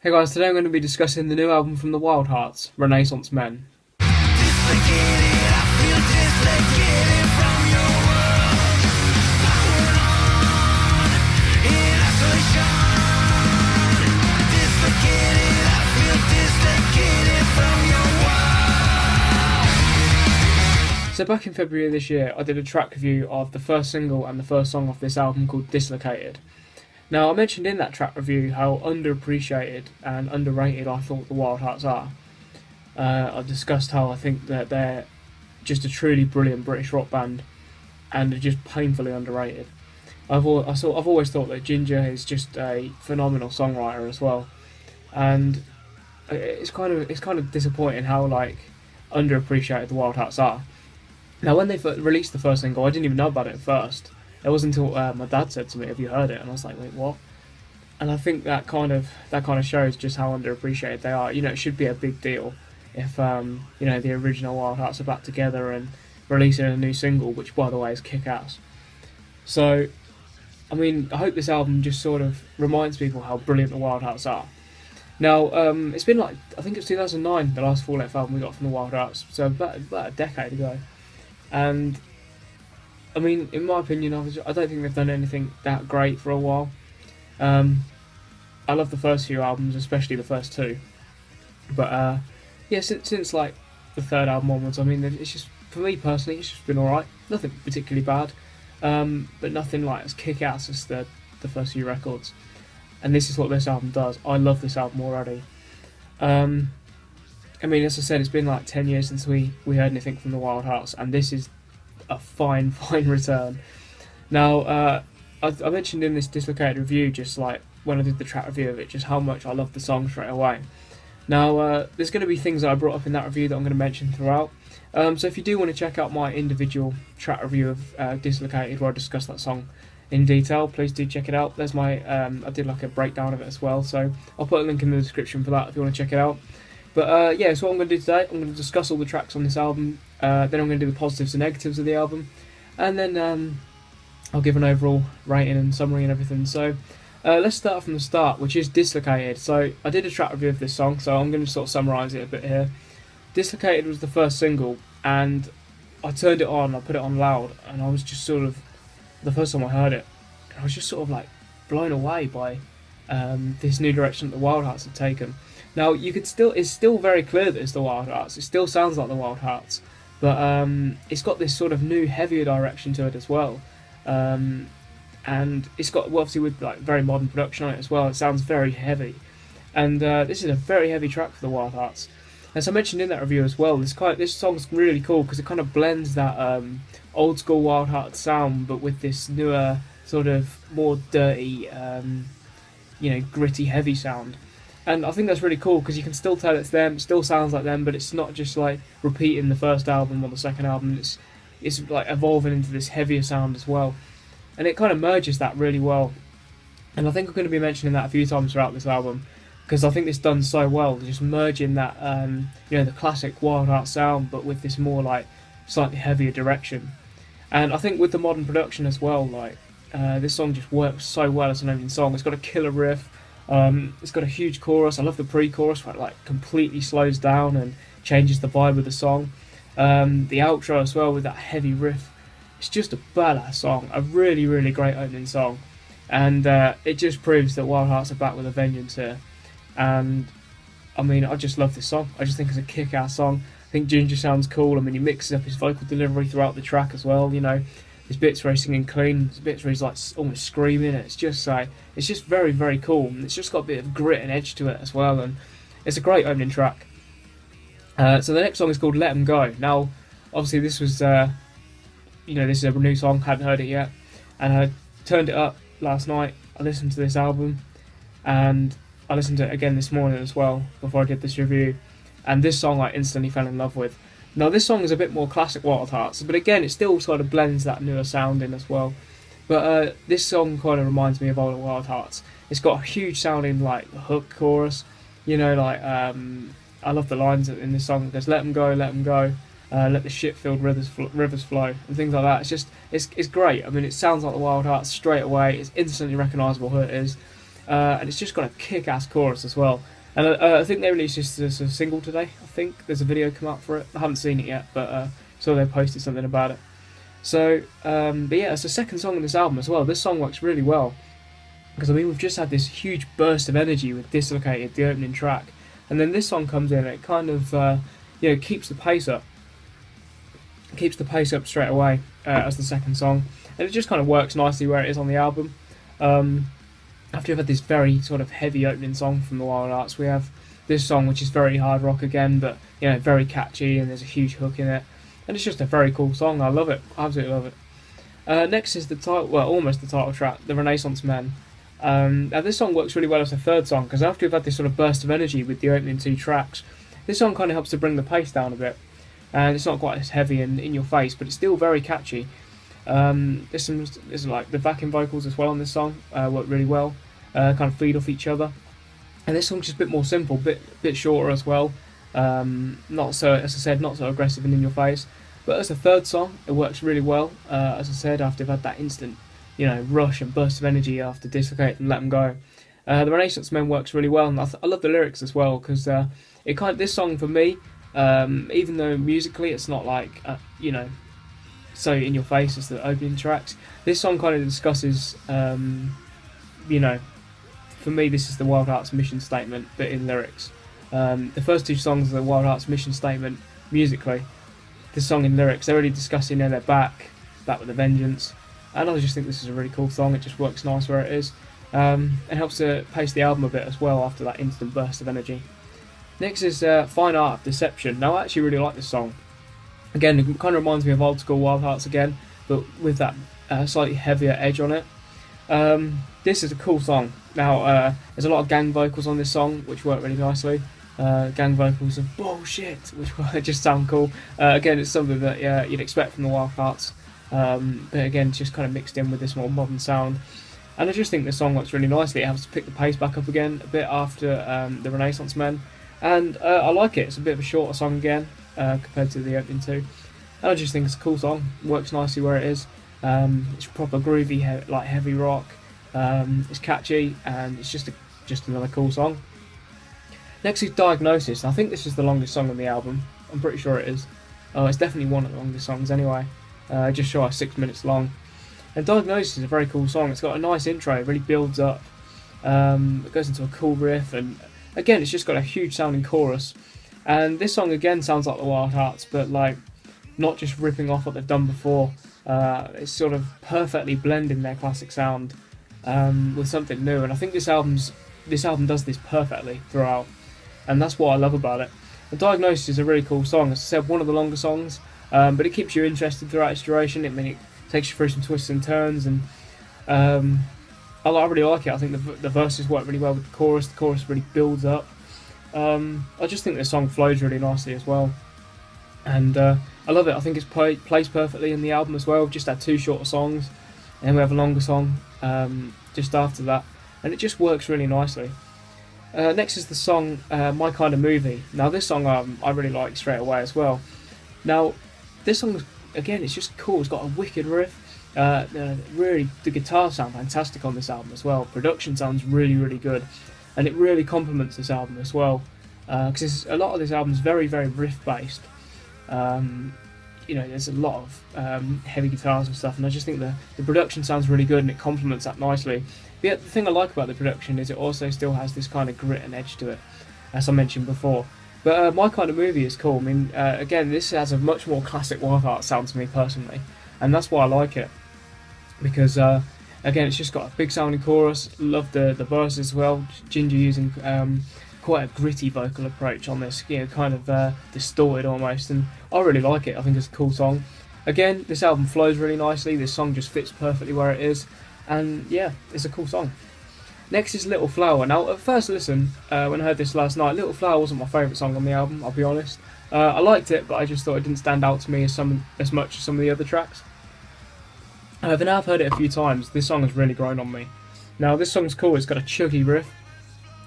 Hey guys, today I'm going to be discussing the new album from the Wildhearts, Renaissance Men. Dislocated, I feel dislocated from your world. Powered on in isolation. Dislocated, I feel dislocated from your world. So back in February of this year, I did a track review of the first single and the first song of this album called Dislocated. Now, I mentioned in that track review how underappreciated and underrated I thought the Wildhearts are. I discussed how I think that they're just a truly brilliant British rock band and are just painfully underrated. I've always thought that Ginger is just a phenomenal songwriter as well, and it's kind of disappointing how underappreciated the Wildhearts are. Now, when they released the first single, I didn't even know about it at first. It wasn't until my dad said to me, "Have you heard it?" And I was like, "Wait, what?" And I think that kind of shows just how underappreciated they are. You know, it should be a big deal if the original Wildhearts are back together and releasing a new single, which by the way is kick-ass. So, I mean, I hope this album just sort of reminds people how brilliant the Wildhearts are. Now, it's been I think it's 2009, the last full-length album we got from the Wildhearts, so about a decade ago. And I mean, in my opinion, I don't think they've done anything that great for a while. I love the first few albums, especially the first two. But since like the third album onwards, I mean, it's just, for me personally, it's just been alright. Nothing particularly bad, but nothing like as kick-ass as the first few records. And this is what this album does. I love this album already. I mean, as I said, it's been like 10 years since we heard anything from the Wildhearts, and this is a fine return. Now, I mentioned in this Dislocated review, just like when I did the track review of it, just how much I love the song straight away. Now, there's going to be things that I brought up in that review that I'm going to mention throughout. So if you do want to check out my individual track review of Dislocated, where I discuss that song in detail, please do check it out. There's my I did like a breakdown of it as well, so I'll put a link in the description for that if you want to check it out. But so what I'm going to do today, I'm going to discuss all the tracks on this album, then I'm going to do the positives and negatives of the album, and then I'll give an overall rating and summary and everything. So let's start from the start, which is Dislocated. So I did a track review of this song, so I'm going to sort of summarise it a bit here. Dislocated was the first single, and I turned it on, I put it on loud, and I was just sort of, the first time I heard it, I was just sort of like blown away by this new direction that the Wildhearts have taken. Now, it's still very clear that it's the Wildhearts. It still sounds like the Wildhearts, but it's got this sort of new, heavier direction to it as well. And it's got, well, obviously, with like very modern production on it as well. It sounds very heavy, and this is a very heavy track for the Wildhearts. As I mentioned in that review as well, this song's really cool because it kind of blends that old school Wildhearts sound, but with this newer, sort of more dirty, gritty, heavy sound. And I think that's really cool because you can still tell it's them, it still sounds like them, but it's not just like repeating the first album or the second album, it's like evolving into this heavier sound as well. And it kind of merges that really well. And I think I'm going to be mentioning that a few times throughout this album because I think it's done so well, just merging that, the classic Wildhearts sound, but with this more like slightly heavier direction. And I think with the modern production as well, this song just works so well as an opening song. It's got a killer riff. It's got a huge chorus. I love the pre-chorus where it completely slows down and changes the vibe of the song. The outro as well with that heavy riff. It's just a badass song. A really, really great opening song. And it just proves that Wildhearts are back with a vengeance here. And I mean, I just love this song. I just think it's a kick-ass song. I think Ginger sounds cool. I mean, he mixes up his vocal delivery throughout the track as well, There's bits where he's singing clean, there's bits where he's almost screaming. It's just very, very cool. And it's just got a bit of grit and edge to it as well, and it's a great opening track. So the next song is called Let 'Em Go. Now, obviously this was, this is a new song, hadn't heard it yet, and I turned it up last night. I listened to this album, and I listened to it again this morning as well before I did this review, and this song I instantly fell in love with. Now, this song is a bit more classic Wildhearts, but again, it still sort of blends that newer sound in as well. But this song kind of reminds me of older Wildhearts. It's got a huge sounding hook chorus. I love the lines in this song. It goes, let 'em go, let the shit-filled rivers flow, and things like that. It's great. I mean, it sounds like the Wildhearts straight away. It's instantly recognisable who it is. and it's just got a kick-ass chorus as well. And I think they released this as a single today. I think there's a video come out for it. I haven't seen it yet, but saw they posted something about it. So, but yeah, it's the second song in this album as well. This song works really well because I mean we've just had this huge burst of energy with Dislocated, the opening track, and then this song comes in and it kind of keeps the pace up. Keeps the pace up straight away as the second song, and it just kind of works nicely where it is on the album. After you've had this very sort of heavy opening song from the Wildhearts, we have this song which is very hard rock again, but very catchy, and there's a huge hook in it, and it's just a very cool song. I love it, absolutely love it. Next is the title, well, almost the title track, The Renaissance Men. Now this song works really well as a third song because after you've had this sort of burst of energy with the opening two tracks, this song kind of helps to bring the pace down a bit, and it's not quite as heavy and in your face, but it's still very catchy. There's like the backing vocals as well on this song work really well, kind of feed off each other, and this song's just a bit more simple, bit shorter as well. Not so, as I said, not so aggressive and in your face, but as a third song, it works really well. As I said, after I've had that instant, rush and burst of energy after Dislocate and Let Them Go, the Renaissance Men works really well, and I love the lyrics as well because this song for me, even though musically it's not like so in your face as the opening tracks, this song kind of discusses for me this is the Wildhearts mission statement but in lyrics. The first two songs are the Wildhearts mission statement musically. This song in lyrics, they're really discussing they're back with a vengeance, and I just think this is a really cool song. It just works nice where it is. It helps to pace the album a bit as well after that instant burst of energy. Next is Fine Art of Deception. Now I actually really like this song. Again, it kind of reminds me of old school Wildhearts again, but with that slightly heavier edge on it. This is a cool song. Now, there's a lot of gang vocals on this song, which work really nicely. Gang vocals of bullshit, which just sound cool. Again, it's something that you'd expect from the Wildhearts, but again, it's just kind of mixed in with this more modern sound. And I just think the song works really nicely. It helps to pick the pace back up again a bit after the Renaissance Men, and I like it. It's a bit of a shorter song again compared to the opening two, and I just think it's a cool song. Works nicely where it is. It's proper groovy, like heavy rock. It's catchy, and it's just another cool song. Next is Diagnosis. I think this is the longest song on the album. I'm pretty sure it is. It's definitely one of the longest songs anyway. Just shy of 6 minutes long. And Diagnosis is a very cool song. It's got a nice intro. It really builds up. It goes into a cool riff, and again, it's just got a huge sounding chorus. And this song again sounds like the Wildhearts, but like not just ripping off what they've done before. It's sort of perfectly blending their classic sound with something new, and I think this album does this perfectly throughout, and that's what I love about it. The Diagnosis is a really cool song. As I said, one of the longer songs, but it keeps you interested throughout its duration. It takes you through some twists and turns, and I really like it. I think the verses work really well with the chorus. The chorus really builds up. I just think the song flows really nicely as well, and I love it. I think it's plays perfectly in the album as well. We've just had two shorter songs, and then we have a longer song just after that, and it just works really nicely. Next is the song My Kind of Movie. Now this song I really like straight away as well. Now this song, again, it's just cool. It's got a wicked riff. Really, the guitars sound fantastic on this album as well. Production sounds really, really good, and it really complements this album as well. Because a lot of this album is very, very riff based. There's a lot of heavy guitars and stuff, and I just think the production sounds really good and it complements that nicely. But yeah, the thing I like about the production is it also still has this kind of grit and edge to it, as I mentioned before. But My Kind of Movie is cool. I mean, again, this has a much more classic Wildhearts sound to me personally, and that's why I like it. Because again, it's just got a big sounding chorus. Love the verse as well. Ginger using quite a gritty vocal approach on this, kind of distorted almost, and I really like it. I think it's a cool song. Again, this album flows really nicely. This song just fits perfectly where it is, and yeah, it's a cool song. Next is Little Flower. Now, at first listen, when I heard this last night, Little Flower wasn't my favourite song on the album, I'll be honest. I liked it, but I just thought it didn't stand out to me as much as some of the other tracks. But now I've heard it a few times, this song has really grown on me. Now, this song's cool. It's got a chuggy riff.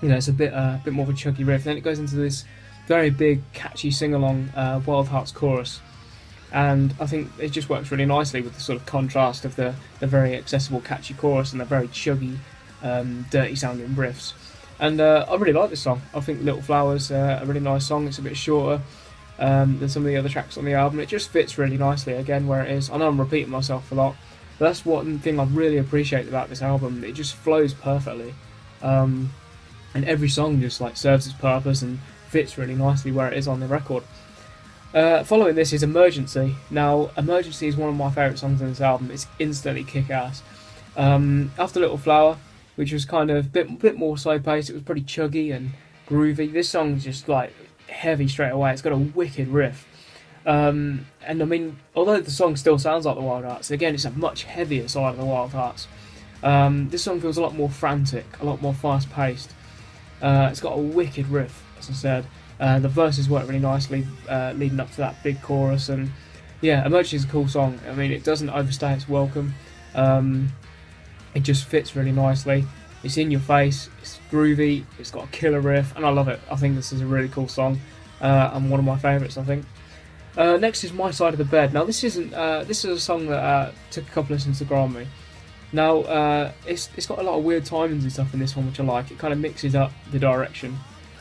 It's a bit more of a chuggy riff. Then it goes into this very big, catchy sing-along Wildhearts chorus, and I think it just works really nicely with the sort of contrast of the very accessible, catchy chorus and the very chuggy dirty sounding riffs. And I really like this song. I think Little Flower's a really nice song. It's a bit shorter than some of the other tracks on the album. It just fits really nicely again where it is. I know I'm repeating myself a lot, but that's one thing I really appreciate about this album. It just flows perfectly, and every song just like serves its purpose and fits really nicely where it is on the record. Following this is Emergency. Now, Emergency is one of my favourite songs on this album. It's instantly kick-ass. After Little Flower, which was kind of a bit more slow-paced, it was pretty chuggy and groovy. This song's just like heavy straight away. It's got a wicked riff. And I mean, although the song still sounds like the Wildhearts, again, it's a much heavier side of the Wildhearts. This song feels a lot more frantic, a lot more fast-paced. It's got a wicked riff, as I said. The verses work really nicely leading up to that big chorus, and yeah, Emergency is a cool song. I mean, it doesn't overstay its welcome. It just fits really nicely. It's in your face, it's groovy, it's got a killer riff, and I love it. I think this is a really cool song, and one of my favourites, I think. Next is My Side of the Bed. Now, this is a song that took a couple listens to grow on me. Now, it's got a lot of weird timings and stuff in this one, which I like. It kind of mixes up the direction.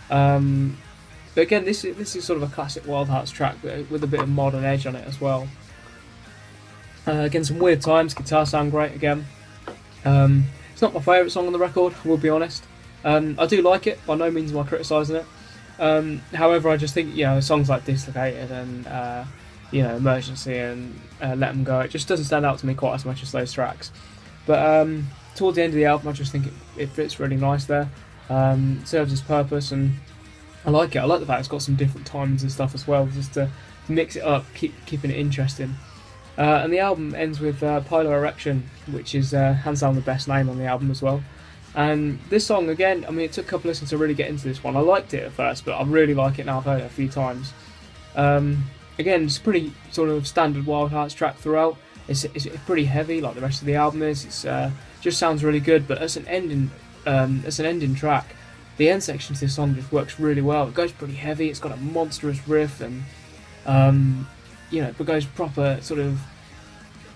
But again, this is sort of a classic Wildhearts track with a bit of modern edge on it as well. Again, some weird times, guitar sound great again. It's not my favourite song on the record, I will be honest. I do like it, by no means am I criticising it. However, I just think, songs like Dislocated and Emergency and Let 'Em Go, it just doesn't stand out to me quite as much as those tracks. But towards the end of the album, I just think it fits really nice there. Serves its purpose, and I like it. I like the fact it's got some different timings and stuff as well, just to mix it up, keeping it interesting. And the album ends with Pilo Erection, which is hands down the best name on the album as well. And this song, again, I mean, it took a couple of listens to really get into this one. I liked it at first, but I really like it now. I've heard it a few times. Again, it's a pretty sort of standard Wildhearts track throughout. It's pretty heavy, like the rest of the album is. It's just sounds really good, but as an ending track, the end section to this song just works really well. It goes pretty heavy. It's got a monstrous riff, and it goes proper sort of.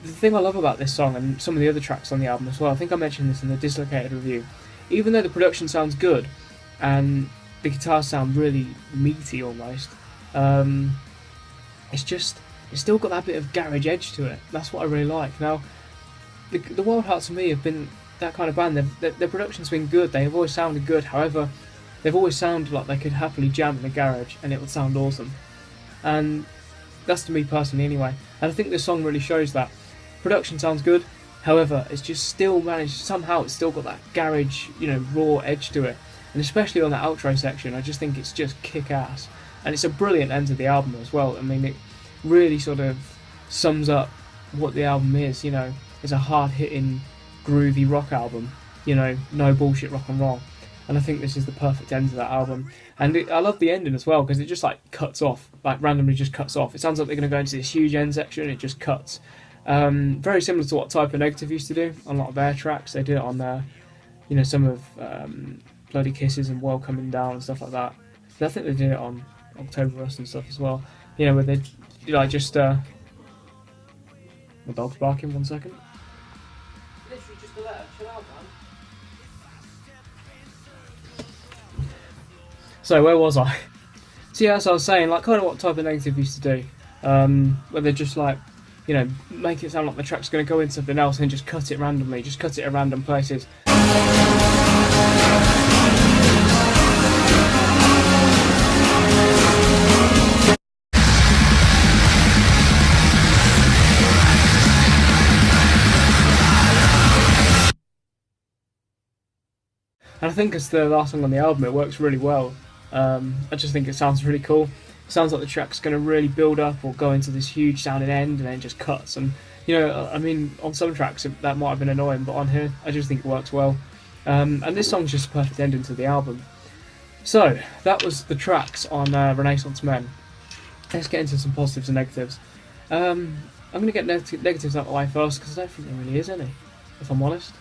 The thing I love about this song and some of the other tracks on the album as well, I think I mentioned this in the Dislocated review, even though the production sounds good and the guitars sound really meaty almost, it's still got that bit of garage edge to it. That's what I really like. Now, the Wildhearts for me have been that kind of band. Their production's been good. They've always sounded good. However, they've always sounded like they could happily jam in the garage and it would sound awesome. And that's to me personally anyway. And I think this song really shows that. Production sounds good, however, it's just still managed, somehow it's still got that garage, raw edge to it. And especially on that outro section, I just think it's just kick-ass. And it's a brilliant end to the album as well. I mean, it really sort of sums up what the album is, It's a hard-hitting, groovy rock album, no bullshit rock and roll. And I think this is the perfect end to that album. And I love the ending as well, because it just cuts off, randomly just cuts off. It sounds like they're going to go into this huge end section, and it just cuts. Very similar to what Type of Negative used to do on a lot of their tracks. They did it on some of Bloody Kisses and World Coming Down and stuff like that. I think they did it on October Rust and stuff as well. Where they just my dog's barking, 1 second. Literally just to let her chill out, man. So where was I? So yeah, as I was saying, kind of what Type of Negative used to do, where they're just make it sound like the track's going to go into something else and just cut it randomly, just cut it at random places. And I think as the last song on the album, it works really well. I just think it sounds really cool. Sounds like the track's going to really build up or go into this huge sounding end and then just cuts. And I mean, on some tracks that might have been annoying, but on here I just think it works well. And this song's just a perfect ending to the album. So that was the tracks on Renaissance Men. Let's get into some positives and negatives. I'm going to get negatives out of the way first, because I don't think there really is any, if I'm honest.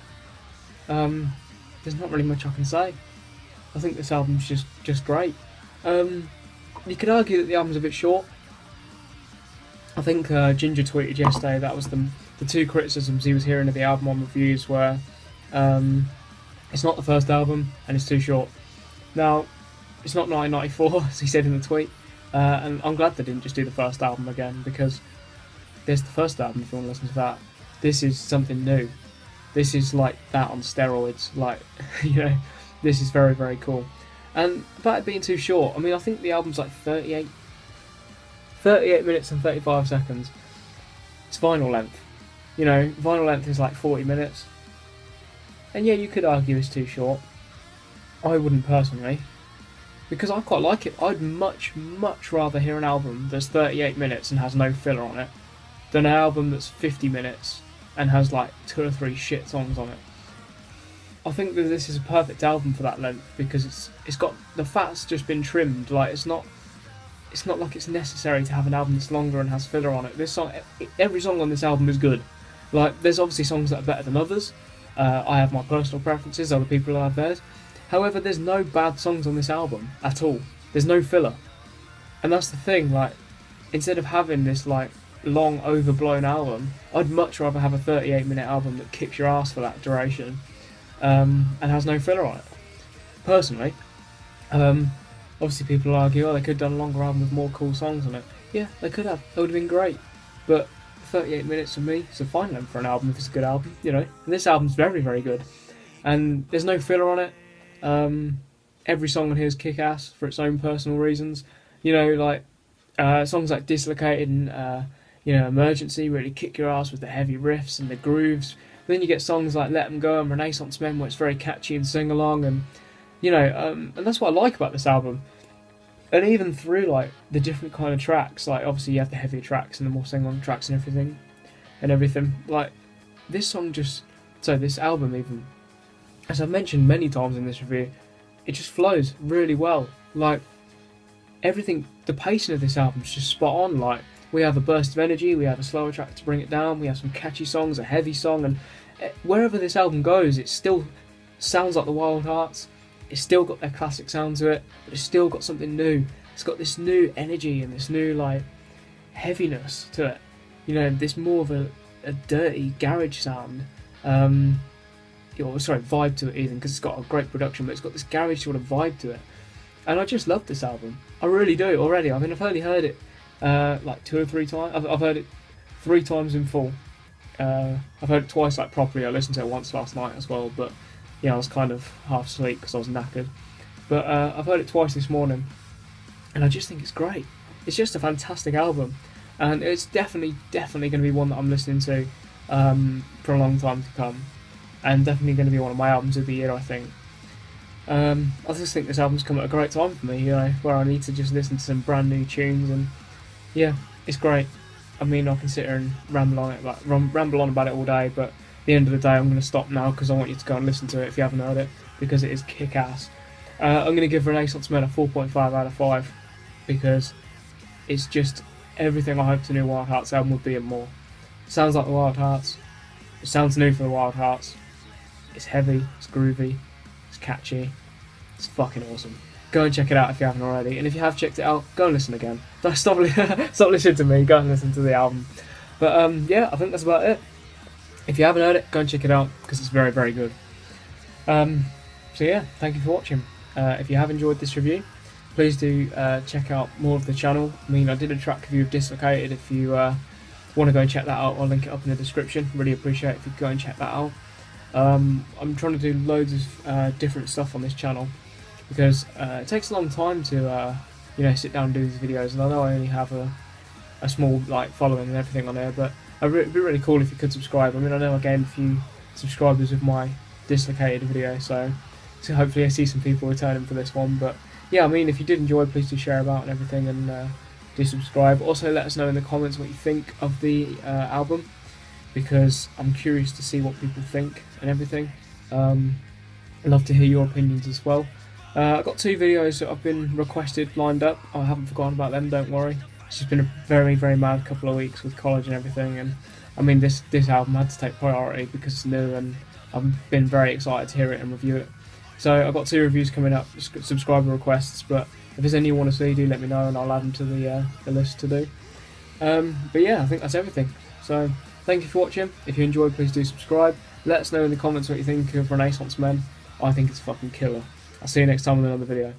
There's not really much I can say. I think this album's just great. You could argue that the album's a bit short. I think Ginger tweeted yesterday that was the two criticisms he was hearing of the album on reviews were It's not the first album, and it's too short. Now, it's not 1994, as he said in the tweet, and I'm glad they didn't just do the first album again, because there's the first album if you want to listen to that. This is something new. This is like that on steroids, like, you know, this is very, very cool. And about it being too short, I mean, I think the album's like 38 minutes and 35 seconds. It's vinyl length. You know, vinyl length is like 40 minutes. And yeah, you could argue it's too short. I wouldn't personally, because I quite like it. I'd much, much rather hear an album that's 38 minutes and has no filler on it than an album that's 50 minutes and has like 2 or 3 shit songs on it. I think that this is a perfect album for that length, because it's got the fat's just been trimmed. Like, it's not like it's necessary to have an album that's longer and has filler on it. This song, every song on this album is good. Like, there's obviously songs that are better than others. I have my personal preferences, other people have theirs. However, there's no bad songs on this album at all. There's no filler. And that's the thing, like, instead of having this, like, long, overblown album, I'd much rather have a 38-minute album that kicks your ass for that duration, and has no filler on it. Personally, obviously people argue, oh, they could have done a longer album with more cool songs on it. Yeah, they could have. That would have been great. But 38 minutes for me is a fine length for an album if it's a good album, you know. And this album's very, very good. And there's no filler on it. Every song on here is kick-ass for its own personal reasons. You know, like, songs like Dislocated and, you know, Emergency really kick your ass with the heavy riffs and the grooves. But then you get songs like Let 'Em Go and Renaissance Men where it's very catchy and sing-along, and, you know, and that's what I like about this album. And even through, like, the different kind of tracks, like, obviously you have the heavier tracks and the more sing-along tracks and everything, like, this album even, as I've mentioned many times in this review, it just flows really well. Like, everything, the pacing of this album is just spot on. Like, we have a burst of energy, we have a slower track to bring it down, we have some catchy songs, a heavy song, and wherever this album goes, it still sounds like the Wildhearts. It's still got their classic sound to it, but it's still got something new. It's got this new energy and this new, like, heaviness to it. You know, this more of a dirty garage sound. Vibe to it even, because it's got a great production, but it's got this garage sort of vibe to it. And I just love this album. I really do already. I mean, I've only heard it like 2 or 3 times. I've heard it 3 times in full. I've heard it twice, like, properly. I listened to it once last night as well, but yeah, I was kind of half asleep because I was knackered. But I've heard it twice this morning, and I just think it's great. It's just a fantastic album, and it's definitely going to be one that I'm listening to for a long time to come, and definitely going to be one of my albums of the year, I think. I just think this album's come at a great time for me, you know, where I need to just listen to some brand new tunes, and yeah, it's great. I mean, I can sit here and ramble on about it all day, but at the end of the day, I'm going to stop now because I want you to go and listen to it if you haven't heard it, because it is kick-ass. I'm going to give Renaissance Men a 4.5 out of 5, because it's just everything I hoped a new Wildhearts album would be and more. It sounds like the Wildhearts. It sounds new for the Wildhearts. It's heavy, it's groovy, it's catchy, it's fucking awesome. Go and check it out if you haven't already, and if you have checked it out, go and listen again. Don't stop listening to me, go and listen to the album. But yeah, I think that's about it. If you haven't heard it, go and check it out, because it's very, very good. So yeah, thank you for watching. If you have enjoyed this review, please do check out more of the channel. I mean, I did a track review of Dislocated. If you want to go and check that out, I'll link it up in the description. Really appreciate it if you go and check that out. I'm trying to do loads of different stuff on this channel, because it takes a long time to you know, sit down and do these videos, and I know I only have a small, like, following and everything on there, but it'd be really cool if you could subscribe. I mean, I know I gained a few subscribers with my Dislocated video, so hopefully I see some people returning for this one. But yeah, I mean, if you did enjoy, please do share about and everything, and do subscribe. Also, let us know in the comments what you think of the album, because I'm curious to see what people think and everything. I'd love to hear your opinions as well. I've got 2 videos that have been requested lined up. I haven't forgotten about them, don't worry. It's just been a very, very mad couple of weeks with college and everything, and I mean, this album had to take priority because it's new, and I've been very excited to hear it and review it. So I've got 2 reviews coming up, subscriber requests, but if there's any you want to see, do let me know and I'll add them to the list to do. But yeah, I think that's everything. So thank you for watching. If you enjoyed, please do subscribe. Let us know in the comments what you think of Renaissance Men. I think it's fucking killer. I'll see you next time with another video.